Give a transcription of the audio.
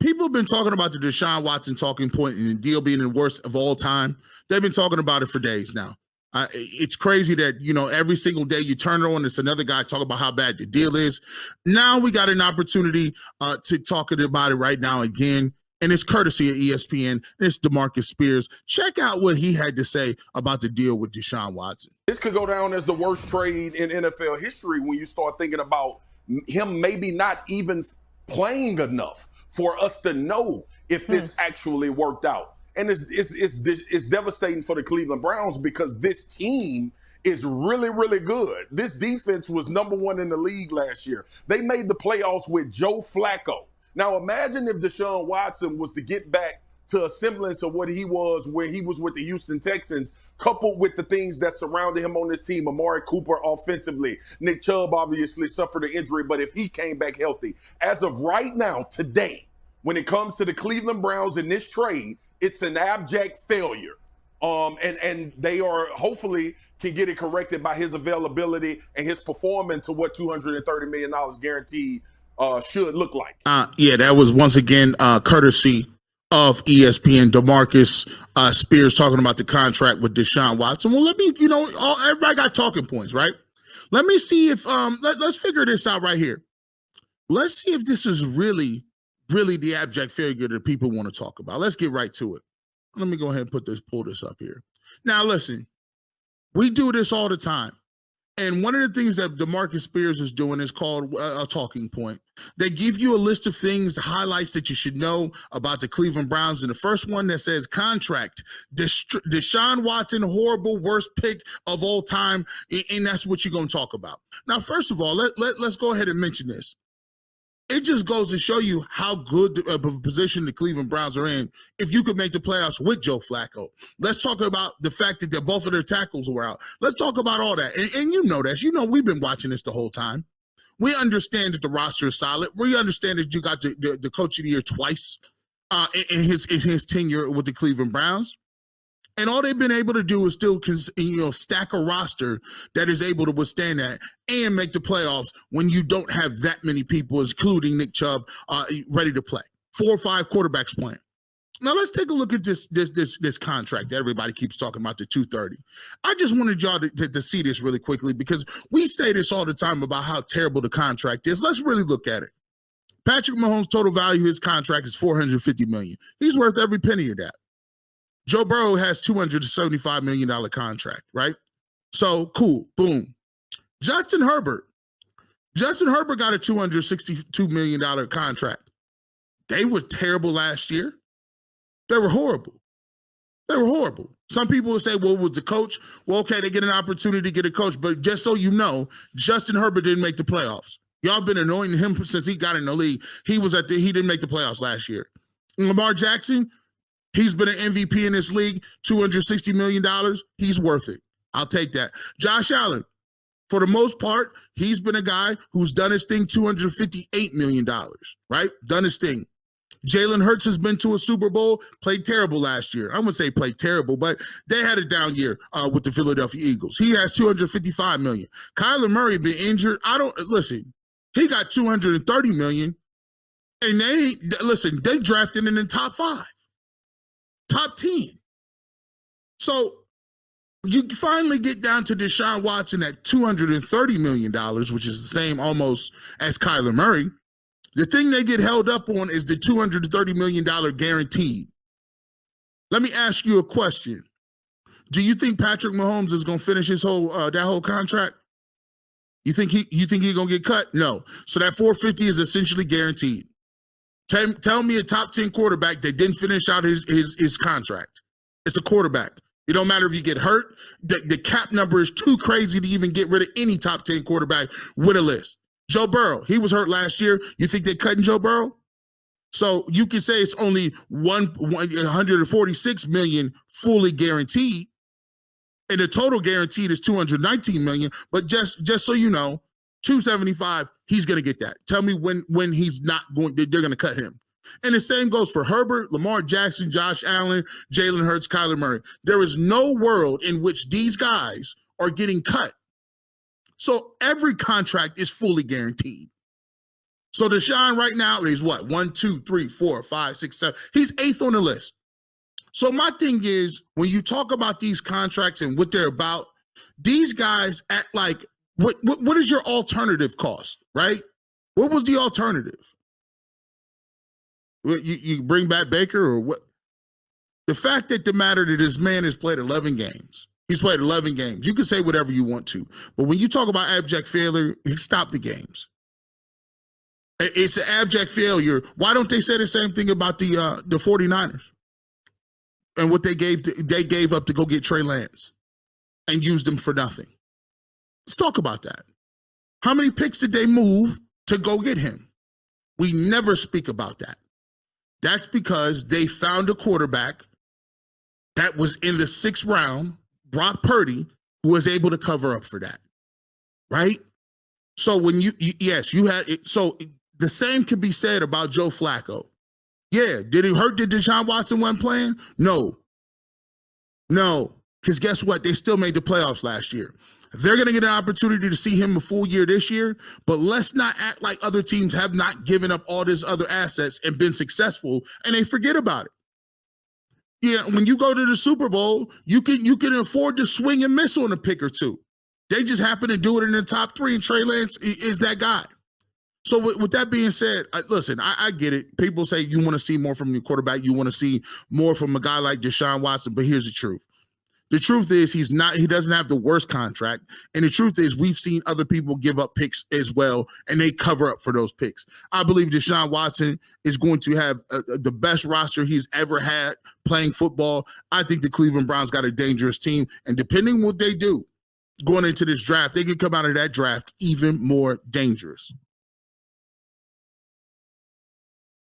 people have been talking about the Deshaun Watson talking point and the deal being the worst of all time. They've been talking about it for days now. It's crazy that, every single day you turn it on, it's another guy talking about how bad the deal is. Now we got an opportunity to talk about it right now again. And it's courtesy of ESPN. It's DeMarcus Spears. Check out what he had to say about the deal with Deshaun Watson. This could go down as the worst trade in NFL history when you start thinking about him maybe not even playing enough for us to know if this actually worked out. And it's devastating for the Cleveland Browns because this team is really, really good. This defense was number one in the league last year. They made the playoffs with Joe Flacco. Now imagine if Deshaun Watson was to get back to a semblance of what he was when he was with the Houston Texans, coupled with the things that surrounded him on this team. Amari Cooper offensively. Nick Chubb obviously suffered an injury, but if he came back healthy. As of right now, today, when it comes to the Cleveland Browns in this trade, it's an abject failure. And they are hopefully can get it corrected by his availability and his performance to what $230 million guaranteed should look like. Yeah, that was once again courtesy of ESPN. DeMarcus Spears talking about the contract with Deshaun Watson. Well, let me, everybody got talking points, right? Let me see if let's figure this out right here. Let's see if this is really the abject failure that people want to talk about. Let's get right to it. Let me go ahead and pull this up here. Now, listen, we do this all the time. And one of the things that DeMarcus Spears is doing is called a talking point. They give you a list of things, highlights that you should know about the Cleveland Browns. And the first one that says contract, Deshaun Watson, horrible, worst pick of all time. And that's what you're going to talk about. Now, first of all, let's go ahead and mention this. It just goes to show you how good of a position the Cleveland Browns are in if you could make the playoffs with Joe Flacco. Let's talk about the fact that both of their tackles were out. Let's talk about all that. And you know this. We've been watching this the whole time. We understand that the roster is solid. We understand that you got the coach of the year twice in his tenure with the Cleveland Browns. And all they've been able to do is still, stack a roster that is able to withstand that and make the playoffs when you don't have that many people, including Nick Chubb, ready to play. 4 or 5 quarterbacks playing. Now let's take a look at this contract that everybody keeps talking about, the 230. I just wanted y'all to see this really quickly because we say this all the time about how terrible the contract is. Let's really look at it. Patrick Mahomes' total value of his contract is $450 million. He's worth every penny of that. Joe Burrow has $275 million contract, right? So, cool, boom. Justin Herbert got a $262 million contract. They were terrible last year. They were horrible. Some people will say, well, was the coach? Well, okay, they get an opportunity to get a coach, but just so you know, Justin Herbert didn't make the playoffs. Y'all been anointing him since he got in the league. He didn't make the playoffs last year. Lamar Jackson, he's been an MVP in this league, $260 million. He's worth it. I'll take that. Josh Allen, for the most part, he's been a guy who's done his thing, $258 million, right? Done his thing. Jalen Hurts has been to a Super Bowl, played terrible last year. I wouldn't say played terrible, but they had a down year with the Philadelphia Eagles. He has $255 million. Kyler Murray been injured. He got $230 million, and they drafted him in top 5. Top 10. So you finally get down to Deshaun Watson at $230 million, which is the same almost as Kyler Murray. The thing they get held up on is the $230 million guaranteed. Let me ask you a question. Do you think Patrick Mahomes is going to finish his whole contract? You think he's going to get cut? No. So that $450 is essentially guaranteed. Tell me a top 10 quarterback that didn't finish out his contract. It's a quarterback. It don't matter if you get hurt. The cap number is too crazy to even get rid of any top 10 quarterback with a list. Joe Burrow, he was hurt last year. You think they're cutting Joe Burrow? So you can say it's only $146 million fully guaranteed, and the total guaranteed is $219 million. But just so you know, $275, he's going to get that. Tell me when he's not going, they're going to cut him. And the same goes for Herbert, Lamar Jackson, Josh Allen, Jalen Hurts, Kyler Murray. There is no world in which these guys are getting cut. So every contract is fully guaranteed. So Deshaun right now is what? 1, 2, 3, 4, 5, 6, 7. He's 8th on the list. So my thing is, when you talk about these contracts and what they're about, these guys at like, what is your alternative cost, right? What was the alternative? You bring back Baker or what? The fact that the matter that this man has played 11 games. He's played 11 games. You can say whatever you want to, but when you talk about abject failure, he stopped the games. It's an abject failure. Why don't they say the same thing about the 49ers? And what they gave up to go get Trey Lance and used them for nothing. Let's talk about that. How many picks did they move to go get him? We never speak about that. That's because they found a quarterback that was in the 6th round, Brock Purdy, who was able to cover up for that, right? So when you had it. So the same could be said about Joe Flacco. Yeah, did it hurt that Deshaun Watson wasn't playing? No, because guess what? They still made the playoffs last year. They're going to get an opportunity to see him a full year this year, but let's not act like other teams have not given up all these other assets and been successful, and they forget about it. Yeah, when you go to the Super Bowl, you can afford to swing and miss on a pick or two. They just happen to do it in the top 3, and Trey Lance is that guy. So with that being said, listen, I get it. People say you want to see more from your quarterback. You want to see more from a guy like Deshaun Watson. But here's the truth. The truth is he doesn't have the worst contract. And the truth is we've seen other people give up picks as well, and they cover up for those picks. I believe Deshaun Watson is going to have the best roster he's ever had playing football. I think the Cleveland Browns got a dangerous team. And depending on what they do going into this draft, they can come out of that draft even more dangerous.